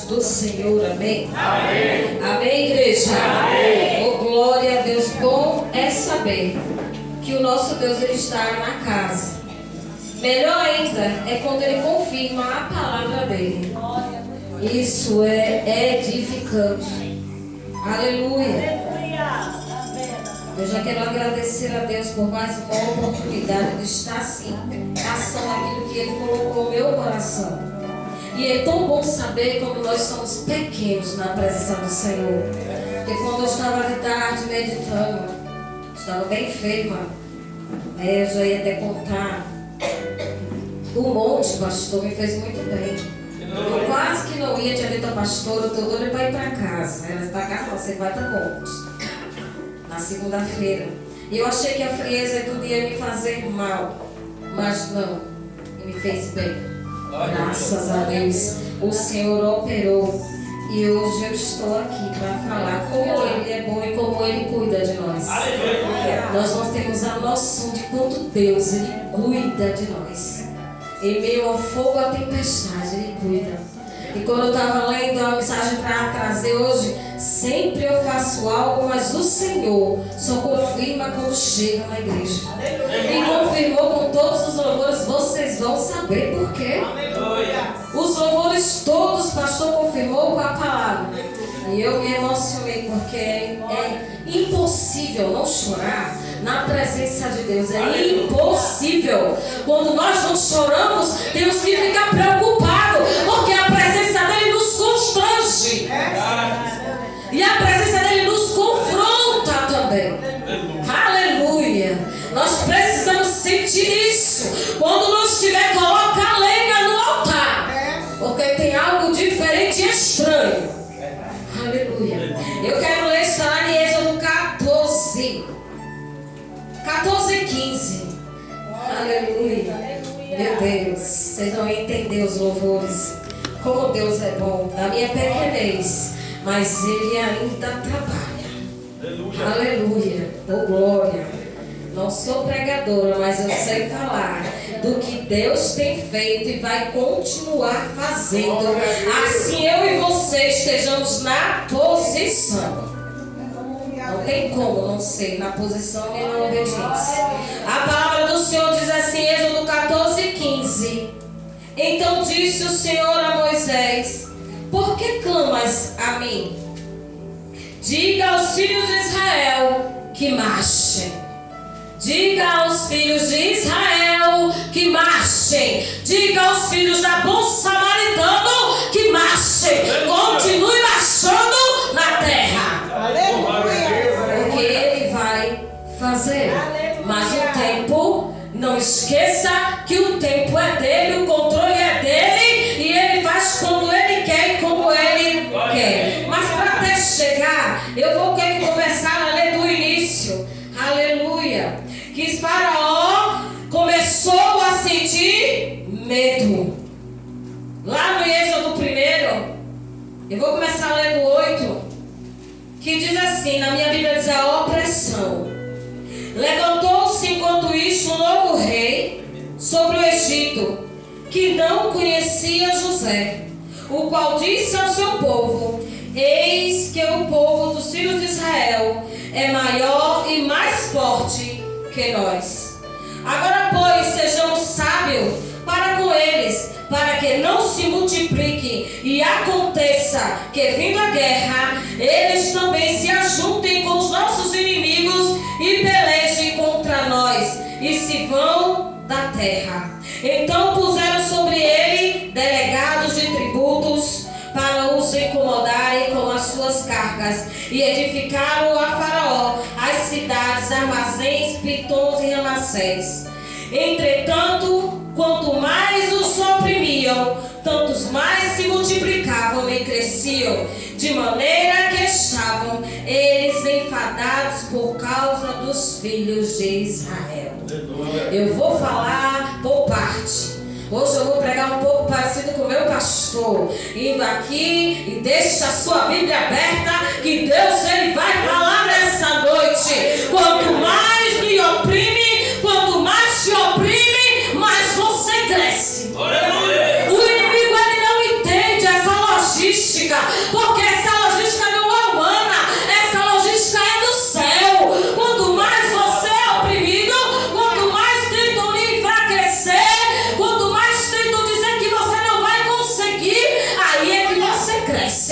do Senhor, amém? Amém. Amém, igreja? Amém. Oh, glória a Deus. Bom é saber que o nosso Deus ele está na casa. Melhor ainda é quando ele confirma a palavra dele. Isso é edificante. Aleluia. Eu já quero agradecer a Deus por mais uma oportunidade de estar assim, passando aquilo que Ele colocou no meu coração. E é tão bom saber como nós somos pequenos na presença do Senhor. Porque quando eu estava de tarde meditando, estava bem enferma, eu já ia até contar. O monte, pastor, me fez muito bem. Eu quase que não ia, tinha dito a pastora, eu estou doida para ir para casa. Ela disse, para casa você vai para o monte. Na segunda-feira. E eu achei que a frieza tudo ia me fazer mal. Mas não. Me fez bem. Graças a Deus. O Senhor operou. E hoje eu estou aqui para falar como Ele é bom e como Ele cuida de nós. Nós não temos a noção de quanto Deus Ele cuida de nós. Em meio ao fogo, a tempestade, Ele cuida. E quando eu estava lendo a mensagem para trazer hoje, sempre eu faço algo, mas o Senhor só confirma quando chega na igreja. E confirmou com todos os louvores, vocês vão saber por quê. Os louvores todos, o pastor confirmou com a palavra. E eu me emocionei, porque é impossível não chorar na presença de Deus. É impossível. Quando nós não choramos, temos que ficar preocupados, porque a presença dele nos constrange. E a presença dele nos confronta também. Aleluia. Nós precisamos sentir isso. Quando não estiver, coloca a lenha no altar, porque tem algo diferente e estranho. Aleluia. Eu quero ler isso lá em Êxodo 14, 15. Aleluia. Meu Deus, vocês vão entender os louvores. Como Deus é bom. Na minha pequenez, mas Ele ainda trabalha. Aleluia. Oh, glória. Não sou pregadora, mas eu sei falar do que Deus tem feito e vai continuar fazendo. Assim eu e você estejamos na posição. Não tem como não ser na posição nem na obediência. A palavra do Senhor diz assim, Êxodo 14, 15. Então disse o Senhor a Moisés, por que clamas a mim? Diga aos filhos de Israel que marchem. Diga aos filhos de Israel que marchem. Diga aos filhos da bom samaritano que marchem. Continue marchando na terra. Porque Ele vai fazer. Mas o tempo, não esqueça que o tempo é dele, o controle é dele. E Ele faz quando Ele quer e como Ele quer. Mas para até chegar, eu vou querer começar a ler do início. Aleluia. Que Faraó começou a sentir medo. Lá no Êxodo 1, eu vou começar lendo 8, que diz assim, na minha Bíblia diz a opressão. Levantou-se enquanto isso um novo rei sobre o Egito, que não conhecia José, o qual disse ao seu povo, eis que o povo dos filhos de Israel é maior e mais forte que nós. Agora, pois, sejamos sábios para com eles, para que não se multipliquem e aconteça que, vindo a guerra, eles também se ajuntem com os nossos inimigos e pelejem contra nós e se vão da terra. Então puseram sobre ele delegados de tributos para os incomodarem com as suas cargas, e edificaram a Faraó as cidades, armazéns, pitons e Ramassés. Entretanto, quanto mais os oprimiam, tantos mais se multiplicavam e cresciam, de maneira que estavam eles enfadados por causa dos filhos de Israel. Eu vou falar por parte. Hoje eu vou pregar um pouco parecido com o meu pastor, indo aqui e deixa a sua Bíblia aberta, que Deus ele vai falar nessa noite. Quanto mais me oprime, quanto mais te oprime, mais você cresce. O inimigo ele não entende essa logística.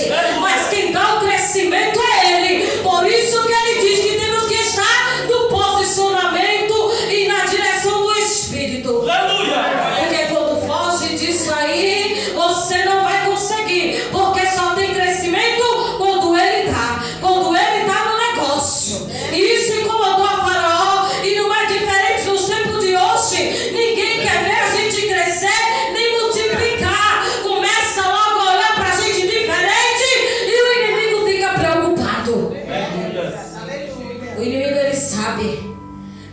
cresce. Mas quem dá o crescimento é Ele. Por isso que Ele diz que temos que estar no posicionamento e na direção do Espírito. Aleluia! Porque quando foge disso aí, você não vai conseguir. Porque só tem crescimento quando Ele está. Quando Ele está no negócio. E isso incomodou a Faraó. E não é diferente nos tempos de hoje. Ninguém quer ver a gente crescer nem multiplicar. Começa logo a olhar pra gente diferente e o inimigo fica preocupado. O inimigo, ele sabe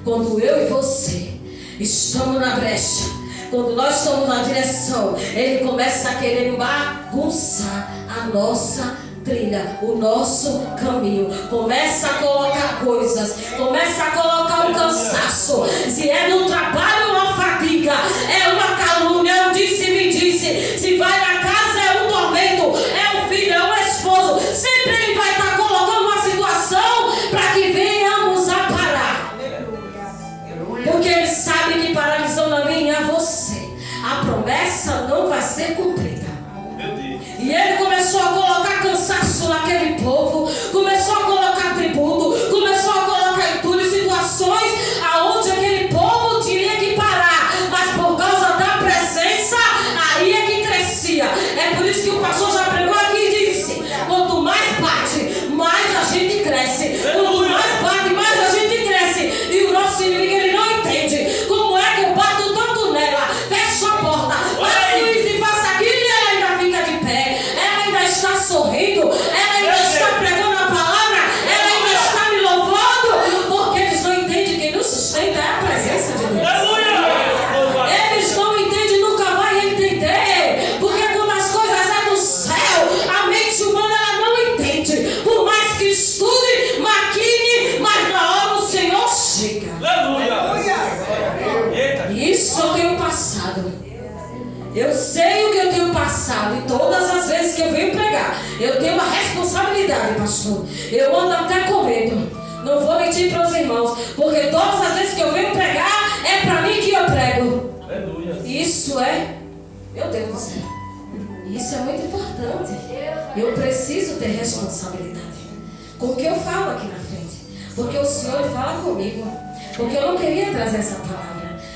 quando eu e você estamos na brecha, quando nós estamos na direção, ele começa a querer bagunçar a nossa trilha, o nosso caminho. Começa a colocar coisas, começa a colocar um cansaço. Se é no trabalho, uma fadiga, é uma calúnia, é um disse-me-disse. Se vai na casa, é um tormento, é um filho, é um esposo. Sempre ele vai estar colocando uma situação para que venhamos a parar. Porque ele sabe que paralisando a mim e a você, a promessa não vai ser cumprida. E ele começou a colocar cansaço naquele povo, começou a colocar tributo, começou a colocar entulho, situações aonde aquele povo tinha que parar, mas por causa da presença, aí é que crescia. É por isso que o pastor já pregou aqui e disse: quanto mais bate, mais a gente cresce. Quanto mais bate, mais a gente cresce. E o nosso inimigo, ele não entende como é que eu bato tanto nela, fecho a porta, faço isso e faço aquilo, e ela ainda fica de pé. Ela ainda está sorrindo, ela ainda está pregando a palavra, ela ainda está me louvando, porque eles não entendem quem nos sustenta é a presença de Deus. Eles não entendem, nunca vai entender, porque quando as coisas é do céu, a mente humana ela não entende. Por mais que estude, maquine, mas na hora o Senhor chega. Isso eu tenho passado. Eu sei o que eu tenho passado, e todas as vezes que eu venho pregar, eu tenho uma responsabilidade, pastor. Eu ando até com medo. Não vou mentir para os irmãos, porque todas as vezes que eu venho pregar, é para mim que eu prego. Isso é, meu Deus do céu, isso é muito importante. Eu preciso ter responsabilidade com o que eu falo aqui na frente, porque o Senhor fala comigo. Porque eu não queria trazer essa palavra.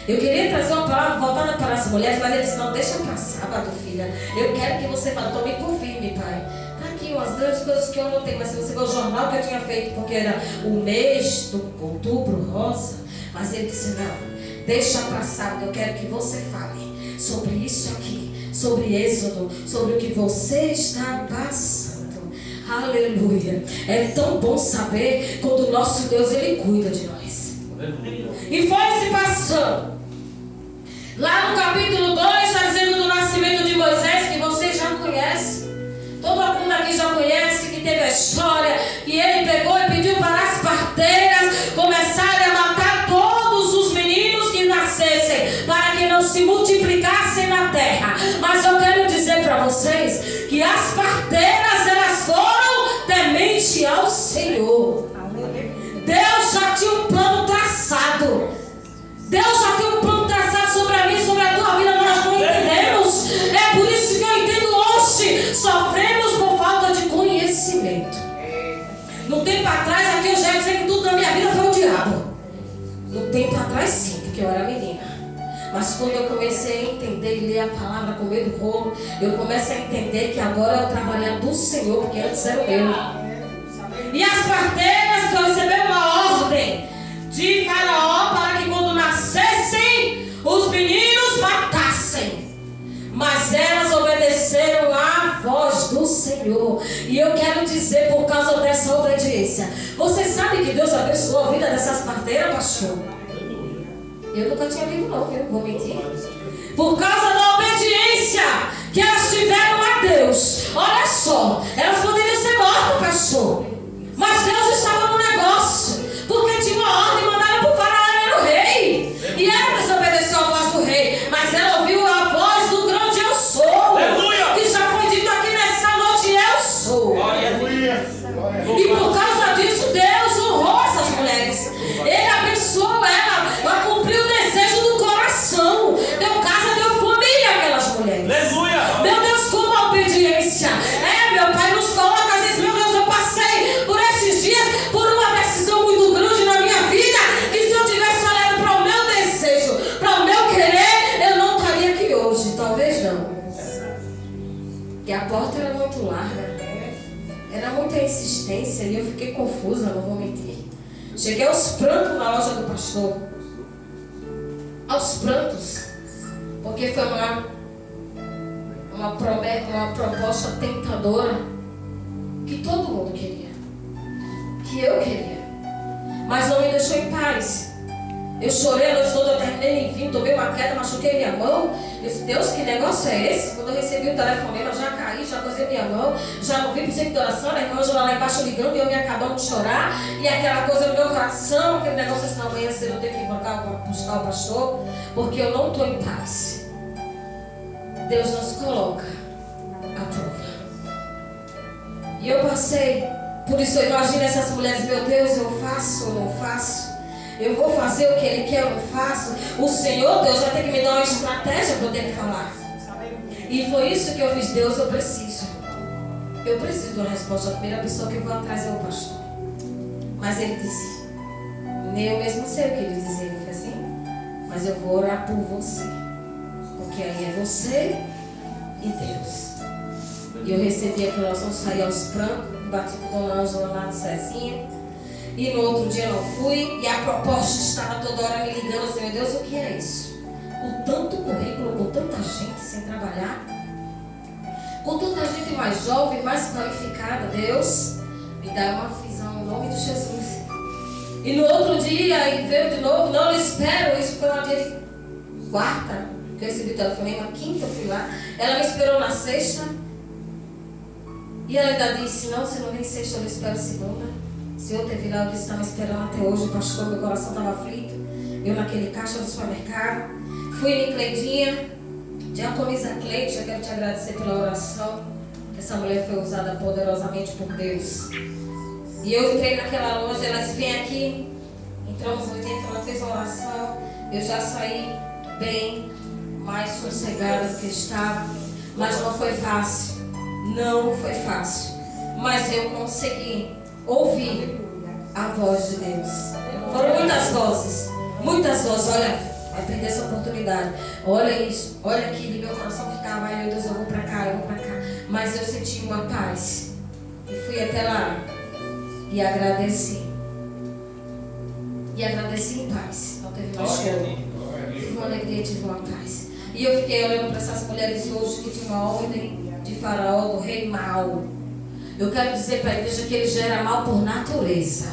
Eu queria trazer uma palavra voltada para as mulheres, mas ele disse: não, deixa para sábado, filha. Eu quero que você fale. Tome por firme, pai. Está aqui umas grandes coisas que eu anotei, mas se você ver o jornal que eu tinha feito, porque era o mês do outubro rosa, mas ele disse: não, deixa para sábado. Eu quero que você fale sobre isso aqui, sobre Êxodo, sobre o que você está passando. Aleluia. É tão bom saber quando o nosso Deus, ele cuida de nós. E foi se passando. Lá no capítulo 2 está dizendo do nascimento de Moisés, que você já conhece. Todo mundo aqui já conhece, que teve a história, que ele pegou e pediu para as parteiras começarem a matar todos os meninos que nascessem, para que não se multiplicassem na terra. Mas eu quero dizer para vocês que as parteiras, elas foram temente ao Senhor. Deus já tinha um plano traçado. Deus já tem um plano traçado sobre a mim, sobre a tua vida. Nós não entendemos. É por isso que eu entendo hoje. Sofremos por falta de conhecimento. No tempo atrás, aqui eu já ia dizer que tudo na minha vida foi o diabo. No tempo atrás, sim, porque eu era menina. Mas quando eu comecei a entender e ler a palavra com medo do rolo, eu comecei a entender que agora é o trabalhar do Senhor, porque antes era o meu. E as parteiras receberam uma ordem de Faraó para que quando nascessem os meninos matassem. Mas elas obedeceram à voz do Senhor. E eu quero dizer, por causa dessa obediência, você sabe que Deus abençoou a vida dessas parteiras, pastor? Eu nunca tinha visto não, viu? Vou mentir. Por causa da obediência que elas tiveram a Deus. Olha só, elas poderiam ser mortas, pastor. Mas Deus estava no negócio, porque tinha uma ordem mandada para o Faraó, era o rei. E ela desobedeceu a voz do rei, mas ela ouviu a voz do grande eu sou. Aleluia. Que já foi dito aqui nessa noite, eu sou. Aleluia. E por causa disso, Deus honrou essas mulheres. Ele abençoou ela cumpriu o desejo do coração. Deu casa, deu família àquelas mulheres. Aleluia. Meu Deus, como a obediência. É, muito larga. Era muita insistência e eu fiquei confusa, não vou mentir. Cheguei aos prantos na loja do pastor. Aos prantos. Porque foi uma proposta tentadora que todo mundo queria. Que eu queria. Mas não me deixou em paz. Eu chorei a noite toda, eu terminei em vinho, tomei uma queda, machuquei minha mão. Eu disse, Deus, que negócio é esse? Quando eu recebi o telefonema, já caí, já cozei minha mão, já não vi pro centro de oração, a irmã lá embaixo ligando e eu me acabando de chorar. E aquela coisa no meu coração, aquele negócio assim, na manhã cedo eu tenho que ir buscar o pastor, porque eu não estou em paz. Deus nos coloca à prova. E eu passei, por isso eu imagino essas mulheres, meu Deus, eu faço ou não faço? Eu vou fazer o que Ele quer, eu não faço. O Senhor, Deus, vai ter que me dar uma estratégia para eu ter que falar. E foi isso que eu fiz. Deus, eu preciso de uma resposta. A primeira pessoa que eu vou atrás é o pastor. Mas ele disse, nem eu mesmo sei o que ele dizia. Ele disse assim, mas eu vou orar por você. Porque aí é você e Deus. E eu recebi aquela oração, saí aos prantos, bati com Dona Ângela lá no Cezinha. E no outro dia não fui, e a proposta estava toda hora me ligando assim, meu Deus, o que é isso? Com tanto currículo, com tanta gente sem trabalhar, com tanta gente mais jovem, mais qualificada, Deus, me dá uma visão em nome de Jesus. E no outro dia, e veio de novo, não espero, isso foi uma dia de quarta, que eu recebi o telefonema, quinta eu fui lá, ela me esperou na sexta, e ela ainda disse, não, se não vem sexta, eu espero segunda. Se eu teve lá, eu disse, estava esperando até hoje, pastor, meu coração estava aflito. Eu naquele caixa do supermercado. Fui em Cleidinha, diaconisa Cleide, eu quero te agradecer pela oração. Essa mulher foi usada poderosamente por Deus. E eu entrei naquela loja, ela disse, vem aqui. Entramos no tempo, ela fez uma oração. Eu já saí bem, mais sossegada do que estava. Mas não foi fácil. Não foi fácil. Mas eu consegui ouvir a voz de Deus. Foram muitas vozes. Olha, vai perder essa oportunidade. Olha isso, olha aquilo. Meu coração ficava, ai meu Deus, eu vou pra cá. Mas eu senti uma paz. E fui até lá. E agradeci. E agradeci em paz. Não teve mais choro. Tive uma alegria, tive uma paz. E eu fiquei olhando para essas mulheres hoje que tinham uma ordem de Faraó, do rei mau. Eu quero dizer para a igreja que ele já era mau por natureza.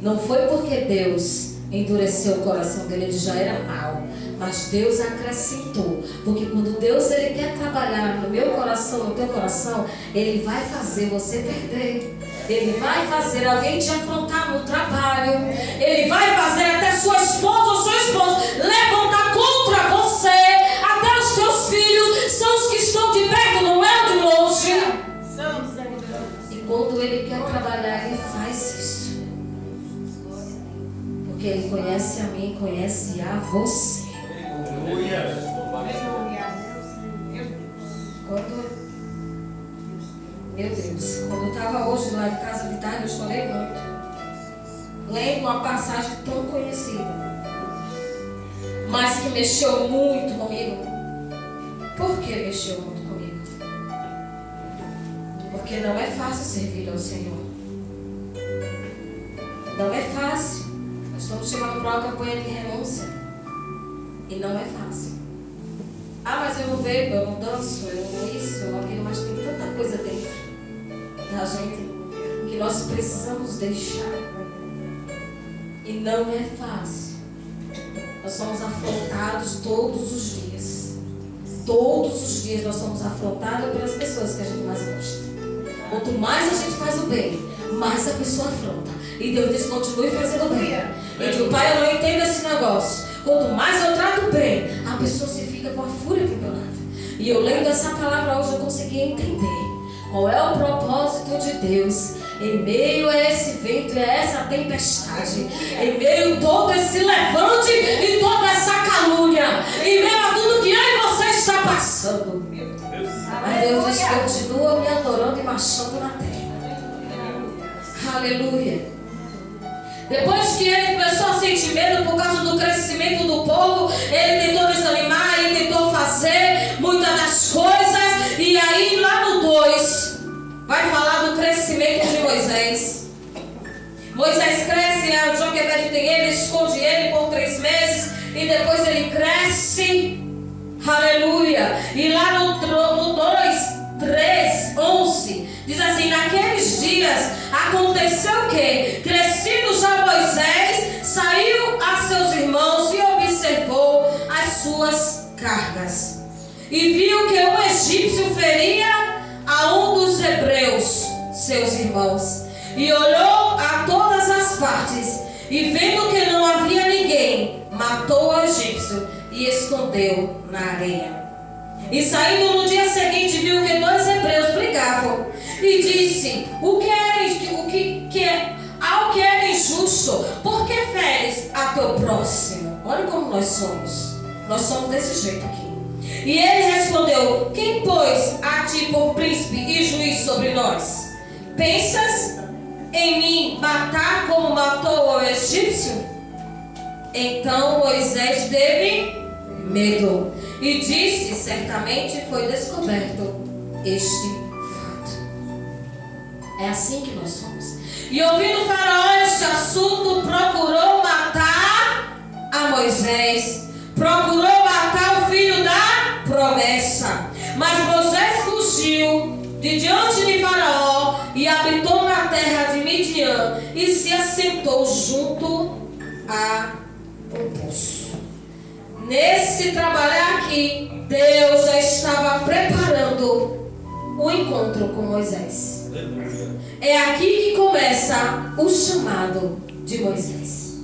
Não foi porque Deus endureceu o coração dele, ele já era mau. Mas Deus acrescentou. Porque quando Deus ele quer trabalhar no meu coração, no teu coração, Ele vai fazer você perder. Ele vai fazer alguém te afrontar no trabalho. Ele vai fazer até sua esposa ou seu esposo levantar contra você. Até os teus filhos são os que estão de perto, não é de longe. E quando Ele quer trabalhar, Ele faz isso. Porque Ele conhece a mim, conhece a você. Meu Deus, quando eu estava hoje lá em casa de tarde, eu chorei muito. Lendo uma passagem tão conhecida, mas que mexeu muito comigo. Por que mexeu muito comigo? Porque não é fácil servir ao Senhor. Não é fácil. Nós estamos chamando para uma campanha de renúncia. E não é fácil. Ah, mas eu não bebo, eu não danço, eu não isso, eu não aquilo, mas tem tanta coisa dentro da gente que nós precisamos deixar. E não é fácil. Nós somos afrontados todos os dias. Todos os dias nós somos afrontados pelas pessoas que a gente mais gosta. Quanto mais a gente faz o bem, mais a pessoa afronta. E Deus diz, continue fazendo o bem. Eu digo, Pai, eu não entendo esse negócio. Quanto mais eu trato bem, a pessoa se fica com a fúria do meu lado. E eu lendo essa palavra hoje, eu consegui entender qual é o propósito de Deus em meio a esse vento e a essa tempestade, em meio a todo esse levante e toda essa calúnia, em meio a tudo que eu e você está passando. Mas Deus continua me adorando e marchando na terra. Aleluia. Depois que ele começou a sentir medo por causa do crescimento do povo, ele tentou desanimar, ele tentou fazer muitas das coisas. E aí lá no 2, Moisés cresce, a Joquebede tem ele, esconde ele por 3 meses e depois ele cresce. Aleluia. E lá no 2:3:11 diz assim: naqueles dias aconteceu que, crescido já Moisés, saiu a seus irmãos e observou as suas cargas. E viu que um egípcio feria a um dos hebreus, seus irmãos. E olhou a todas as partes, e vendo que não havia ninguém, matou o egípcio e escondeu na areia. E saindo no dia seguinte, viu que 2 hebreus brigavam. E disse: ao que era injusto, por que feres a teu próximo? Olha como nós somos. Nós somos desse jeito aqui. E ele respondeu: quem pôs a ti por príncipe e juiz sobre nós? Pensas em mim matar como matou o egípcio? Então Moisés teve medo e disse: certamente foi descoberto este fato. É assim que nós somos. E ouvindo Faraó este assunto, procurou matar a Moisés, procurou matar o filho da promessa. Mas Moisés fugiu de diante de Faraó e habitou na terra de Midian e se assentou junto a um poço. Nesse trabalhar aqui, Deus já estava preparando o encontro com Moisés. É aqui que começa o chamado de Moisés.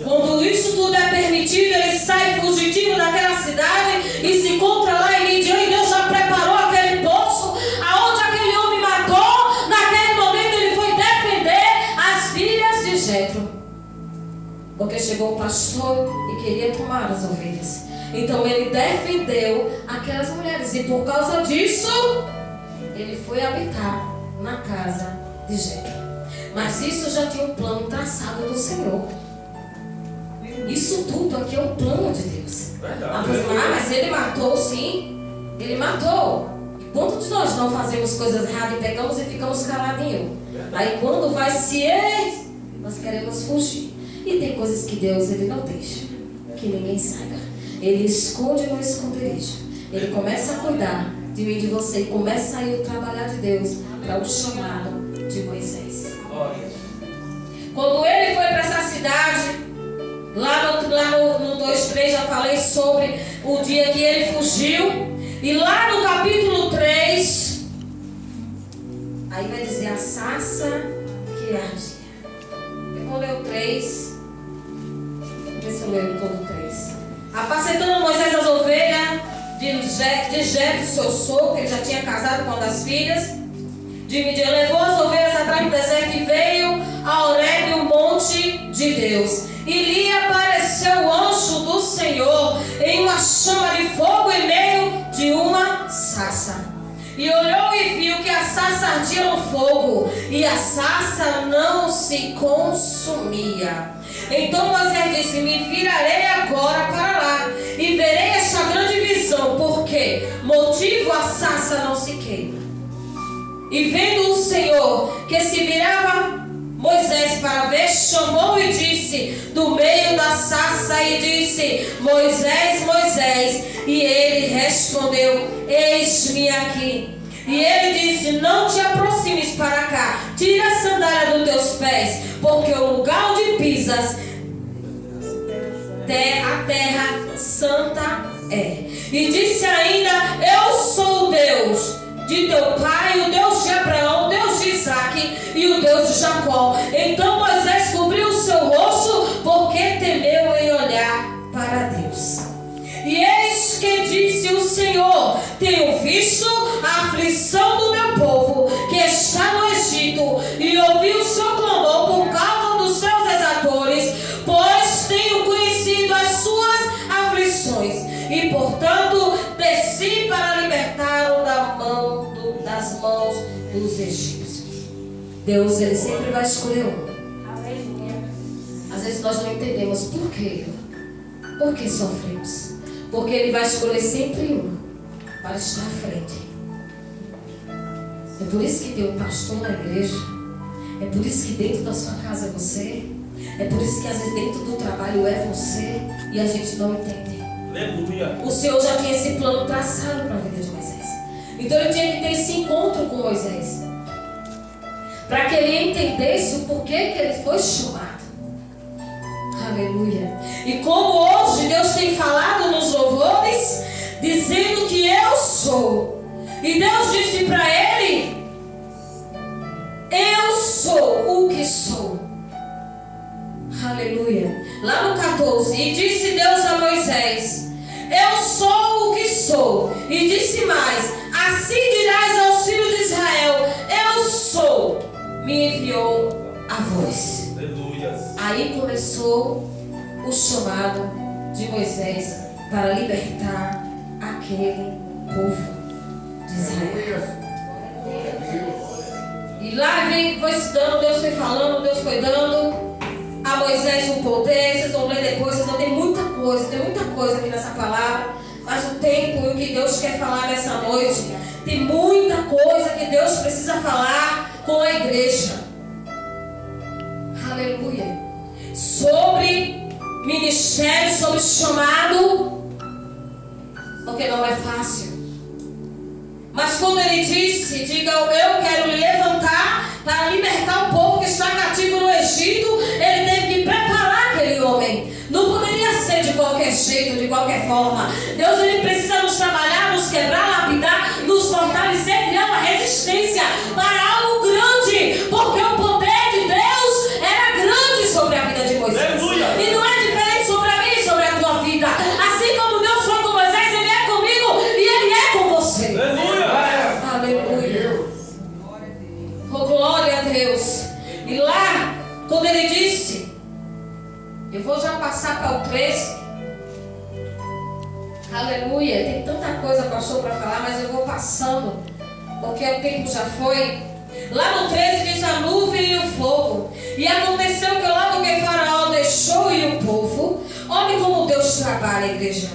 Quando isso tudo é permitido, ele sai fugitivo daquela cidade e se encontra lá em Midian, e Deus já preparou aquele poço aonde aquele homem matou. Naquele momento ele foi defender as filhas de Jetro, porque chegou o pastor e queria tomar as ovelhas. Então ele defendeu aquelas mulheres, e por causa disso ele foi habitar na casa de Jetro. Mas isso já tinha um plano traçado do Senhor. Isso tudo aqui é o plano de Deus. Mas ele matou, sim. Ele matou. Ponto de nós não fazemos coisas erradas e pegamos e ficamos caladinhos. Aí quando vai se nós queremos fugir. E tem coisas que Deus ele não deixa que ninguém saiba. Ele esconde no esconderijo. Ele começa a cuidar de mim e de você. E começa a ir o trabalhar de Deus para o chamado de Moisés. Quando ele foi para essa cidade, lá no 2:3 já falei sobre o dia que ele fugiu. E lá no capítulo 3, aí vai dizer a sarça que ardia. Eu vou ler o 3. Vamos ver se eu leio todo o 3. Apacentando Moisés as ovelhas de Jetro, seu sogro, que ele já tinha casado com uma das filhas de Midian, levou as ovelhas atrás do deserto e veio a Horebe, o monte de Deus. E lhe apareceu o anjo do Senhor em uma chama de fogo em meio de uma sarça. E olhou e viu que a sarça ardia no fogo, e a sarça não se consumia. Então Moisés disse: me virarei agora para lá e verei esta grande visão, porque motivo a sarça não se queima. E vendo o Senhor que se virava Moisés para ver, chamou e disse do meio da sarça e disse: Moisés, Moisés. E ele respondeu: eis-me aqui. E ele disse: não te aproximes para cá, tira a sandália dos teus pés, porque o lugar onde pisas a terra santa é. E disse ainda: eu sou o Deus de teu pai, o Deus de Abraão, o Deus de Isaque e o Deus de Jacó. Então Moisés cobriu o seu rosto, porque temeu em olhar para Deus. E eis que disse o Senhor: tenho visto a aflição do meu povo que está no Egito, e ouvi o seu clamor por causa dos seus exatores, pois tenho conhecido as suas aflições, e portanto desci para libertá-lo das mãos dos egípcios. Deus, ele sempre vai escolher um. Às vezes nós não entendemos por quê. Por que sofremos? Porque ele vai escolher sempre um para estar à frente. É por isso que tem um pastor na igreja. É por isso que dentro da sua casa é você. É por isso que às vezes dentro do trabalho é você. E a gente não entende. Aleluia. O Senhor já tinha esse plano traçado para a vida de Moisés. Então ele tinha que ter esse encontro com Moisés, para que ele entendesse o porquê que ele foi chamado. Aleluia. E como hoje Deus tem falado nos louvores, dizendo que eu sou. E Deus disse para ele: eu sou o que sou. Aleluia. Lá no 14: e disse Deus a Moisés: eu sou o que sou. E disse mais: assim dirás aos filhos de Israel: eu sou, me enviou a voz. Aleluia. Aí começou o chamado de Moisés para libertar aquele povo de Israel. E lá foi se dando, Deus foi falando, Deus foi dando a Moisés um poder. Vocês vão ler depois, vocês vão ter muita coisa aqui nessa palavra. Mas o tempo e o que Deus quer falar nessa noite, tem muita coisa que Deus precisa falar com a igreja. Aleluia. Sobre ministério, sobre chamado, porque não é fácil. Mas quando ele disse, diga: eu quero lhe levantar para libertar o povo que está cativo no Egito, ele teve que preparar aquele homem. Não poderia ser de qualquer jeito, de qualquer forma. Deus, ele precisa nos trabalhar, nos quebrar, lapidar, nos fortalecer, criar uma resistência para algo grande, porque o poder de Deus era grande sobre a vida de Moisés. Aleluia. E não é diferente sobre a minha e sobre a tua vida. Assim como Deus foi com Moisés, ele é comigo e ele é com você. Aleluia. Aleluia. Oh, glória a Deus. E lá, quando ele disse, eu vou já passar para o 13. Aleluia. Tem tanta coisa, pastor, para falar, mas eu vou passando, porque o tempo já foi. Lá no 13 diz: a nuvem e o fogo. E aconteceu que logo que Faraó deixou ir o povo. Olha como Deus trabalha, igreja.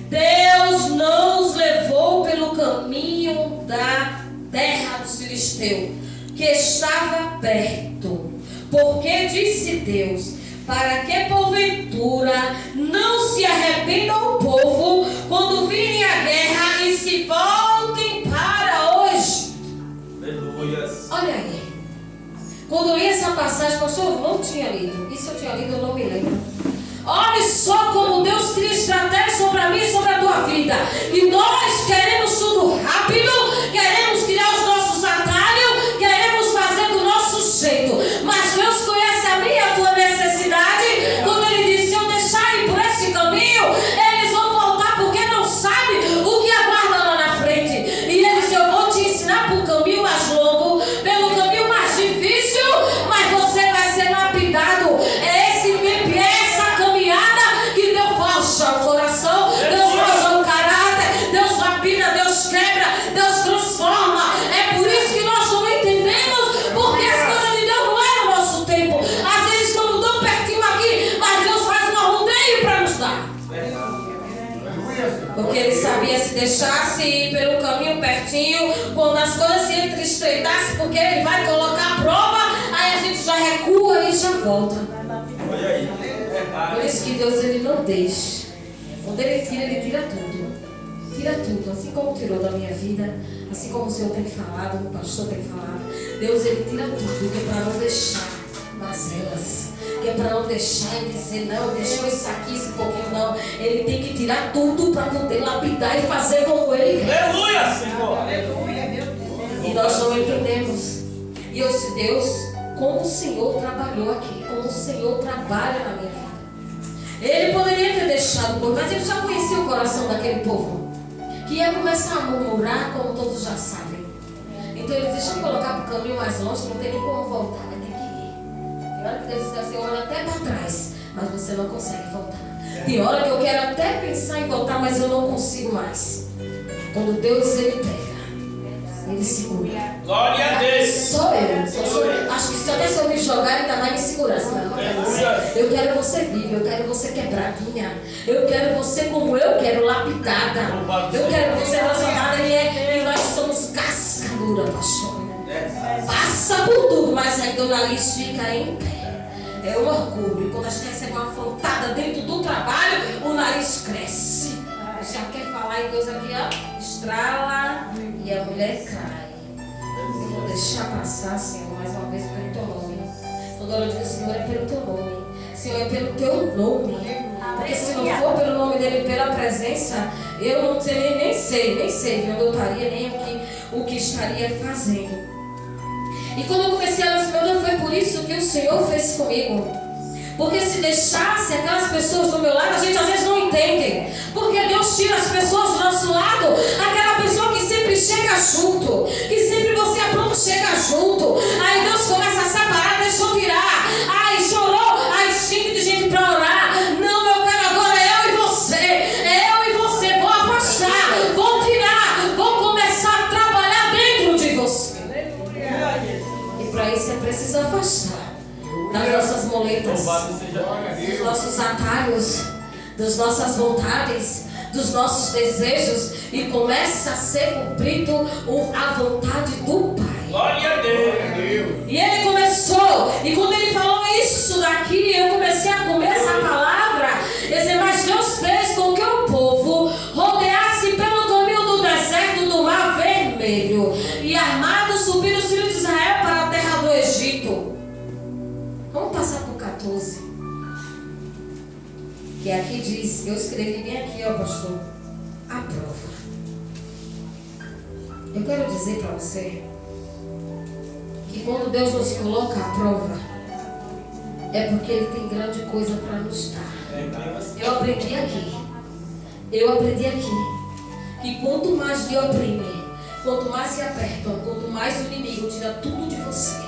Deus não os levou pelo caminho da terra dos filisteus, que estava perto. Porque disse Deus: para que porventura não se arrependa o povo quando virem a guerra e se voltem para hoje. Aleluia. Olha aí. Quando eu li essa passagem, pastor, eu não tinha lido. Isso eu tinha lido, eu não me lembro. Olha só como Deus cria estratégia sobre a minha e sobre a tua vida. E nós queremos tudo rápido, queremos criar os nossos atalhos, queremos fazer do nosso jeito. Mas Deus conhece a minha e a tua necessidade. Quando Ele disse: se eu deixar ir por esse caminho, eles vão voltar porque não sabem o que aguarda lá na frente. E Ele disse: eu vou te ensinar por um caminho mais longo, pelo caminho mais difícil, mas você vai ser lapidado. É essa caminhada que Deus forja o coração, Deus forja o caráter, Deus lapida, Deus quebra, Deus transforma. É por isso que nós não entendemos, porque as coisas de Deus não é no nosso tempo. Às vezes estamos tão pertinho aqui, mas Deus faz um rodeio para nos dar. Porque Ele sabia, se deixasse ir pelo caminho pertinho, quando as coisas se estreitassem, porque Ele vai colocar a prova, aí a gente já recua e já volta. Olha aí. Por isso que Deus, Ele não deixa. Quando Ele tira tudo. Tira tudo. Assim como tirou da minha vida, assim como o Senhor tem falado, o pastor tem falado. Deus, Ele tira tudo, que é para não deixar mazelas, que é para não deixar e dizer: não, deixou isso aqui, esse pouquinho, não. Ele tem que tirar tudo para poder lapidar e fazer como Ele quer. Aleluia, Senhor. Aleluia, meu Deus. E nós não entendemos. E eu disse: Deus, como o Senhor trabalhou aqui, como o Senhor trabalha na minha vida. Ele poderia ter deixado o povo, mas ele já conhecia o coração daquele povo, que ia começar a murmurar, como todos já sabem. Então ele disse: deixa eu colocar para o caminho mais longe, não tem nem como voltar, vai ter que ir. Tem hora que Deus diz assim: olha até para trás, mas você não consegue voltar. Tem hora que eu quero até pensar em voltar, mas eu não consigo mais. Quando Deus, Ele pega, Ele segura. Glória a Deus. Sou eu. Acho que se até se eu me jogar, Ele ainda vai me segurar. Eu quero você viva, eu quero você quebradinha. Eu quero você como eu quero, lapidada. Eu quero você relacionada. E nós somos casca dura, pastor. Passa por tudo, mas ainda o nariz fica em pé. É um orgulho. Quando a gente recebe uma afrontada dentro do trabalho, o nariz cresce. Já quer falar em Deus aqui, ó, estrala e a mulher cai. Eu vou deixar passar, Senhor, mais uma vez pelo teu nome. Toda hora eu digo, Senhor, é pelo teu nome. Senhor, é pelo teu nome. Porque se não for pelo nome dele, pela presença, eu não sei, nem sei onde eu estaria, nem o que estaria fazendo. E quando eu comecei a dizer, meu Deus, foi por isso que o Senhor fez comigo. Porque se deixasse aquelas pessoas do meu lado, a gente às vezes não entende. Porque Deus tira as pessoas do nosso lado. Aquela pessoa que sempre chega junto, que sempre você apronta, chega junto. Aí Deus começa a separar, deixa eu tirar. Ai, chorou, ai, xingue de gente para orar. Não, eu quero agora eu e você. Vou afastar, vou tirar, vou começar a trabalhar dentro de você. E para isso é preciso afastar das nossas moletas, dos nossos atalhos, das nossas vontades, dos nossos desejos, e começa a ser cumprido a vontade do Pai. Glória a Deus. E ele começou, e quando ele falou isso daqui, eu comecei a comer essa palavra. Dizer, mas Deus fez com que o povo rodeasse pelo caminho do deserto do Mar Vermelho, e armados subiram os filhos de Israel para a terra do Egito. Vamos passar por 14. Que aqui diz, eu escrevi bem aqui, ó pastor, a prova. Eu quero dizer para você que quando Deus nos coloca a prova, é porque Ele tem grande coisa para nos dar. Eu aprendi aqui, que quanto mais lhe oprimem, quanto mais se apertam, quanto mais o inimigo tira tudo de você,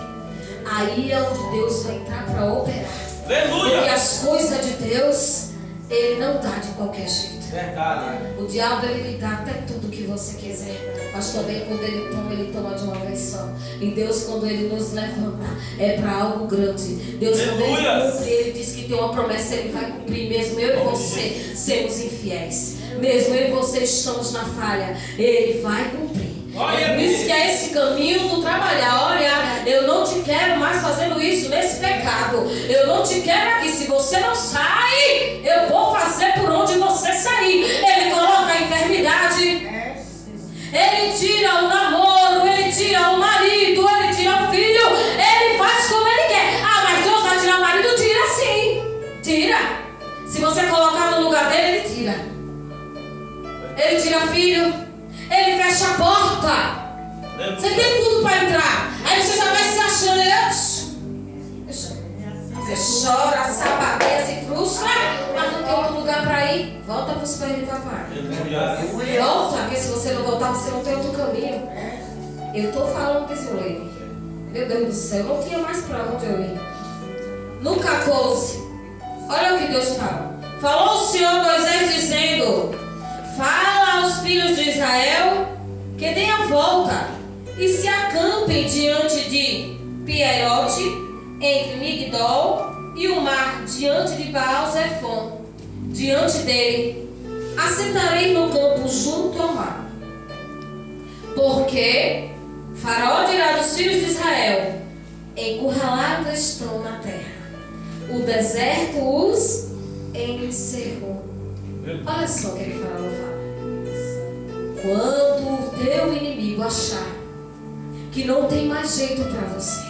aí é onde Deus vai entrar para operar. Aleluia. Porque as coisas de Deus, Ele não dá de qualquer jeito. Verdade. O diabo, ele lhe dá até tudo que você quiser, mas também quando ele toma de uma vez só. E Deus, quando Ele nos levanta, é para algo grande. Deus, quando Ele cumpre, Ele diz que tem uma promessa, Ele vai cumprir. Mesmo eu e você sermos infiéis, mesmo eu e você estamos na falha, Ele vai cumprir. Por isso que é esse caminho do trabalhar. Olha, eu não te quero mais fazendo isso, nesse pecado. Eu não te quero aqui. Se você não sai, eu vou fazer por onde você sair. Ele coloca a enfermidade, Ele tira o namoro, Ele tira o marido, Ele tira o filho. Ele faz como Ele quer. Ah, mas Deus vai tirar o marido? Tira sim. Tira. Se você colocar no lugar dele, Ele tira. Ele tira filho. Ele fecha a porta. Você tem tudo para entrar. Aí você já vai se achando. Você chora, sabadeia, se frustra, mas não tem outro lugar para ir. Volta para os pés do papai. Volta, porque se você não voltar, você não tem outro caminho. Eu estou falando desse leite. Meu Deus do céu, eu não tinha mais para onde eu ir. No 14, olha o que Deus fala. Falou o Senhor a Moisés dizendo: fala aos filhos de Israel que deem a volta e se acampem diante de Pierote, entre Migdol e o mar, diante de Baal-Zephon. Diante dele assentarei no campo junto ao mar. Porque Faraó dirá dos filhos de Israel: encurralados estão na terra, o deserto os encerrou. Olha só o que ele Faraó fala. Quando o teu inimigo achar que não tem mais jeito para você,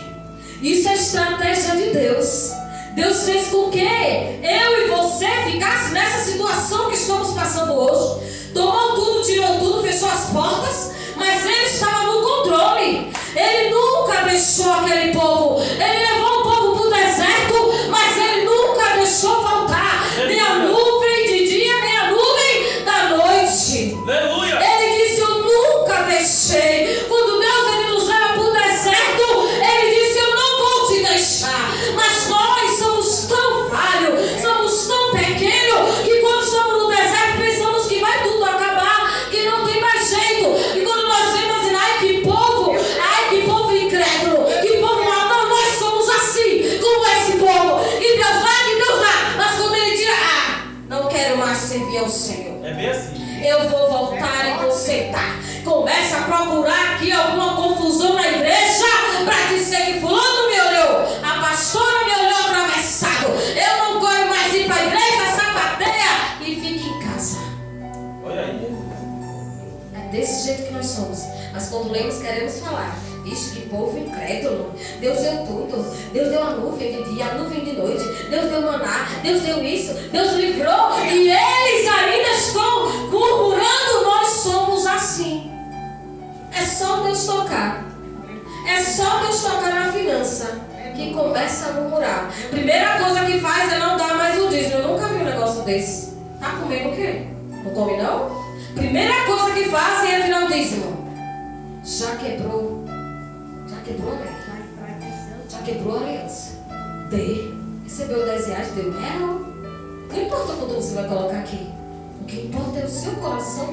isso é estratégia de Deus. Deus fez com que eu e você ficasse nessa situação que estamos passando hoje. Tomou tudo, tirou tudo, fechou as portas, mas Ele estava no controle. Ele nunca deixou aquele povo. Ele levou o povo para o deserto, mas Ele nunca deixou faltar nem a nuvem de dia, nem a nuvem da noite. Aleluia. Ele disse: eu nunca deixei. Quando Deus Ele nos leva para o deserto, Ele disse: eu não vou te deixar. Mas nós somos tão falhos, somos tão pequenos, que quando estamos no deserto pensamos que vai tudo acabar, que não tem mais jeito. E quando nós vemos, ai que povo incrédulo, que povo mal, não, nós somos incrédulo. Deus deu tudo. Deus deu a nuvem de dia, a nuvem de noite. Deus deu maná. Deus deu isso. Deus livrou. E eles ainda estão murmurando. Nós somos assim. É só Deus tocar. É só Deus tocar na finança que começa a murmurar. Primeira coisa que faz é não dar mais o dízimo. Eu nunca vi um negócio desse. Tá comendo o quê? Não come não? Primeira coisa que faz é tirar o dízimo. Já quebrou a lei. Já quebrou a aliança. Dê. Recebeu 10 reais, deu real. Não importa quanto você vai colocar aqui. O que importa é o seu coração.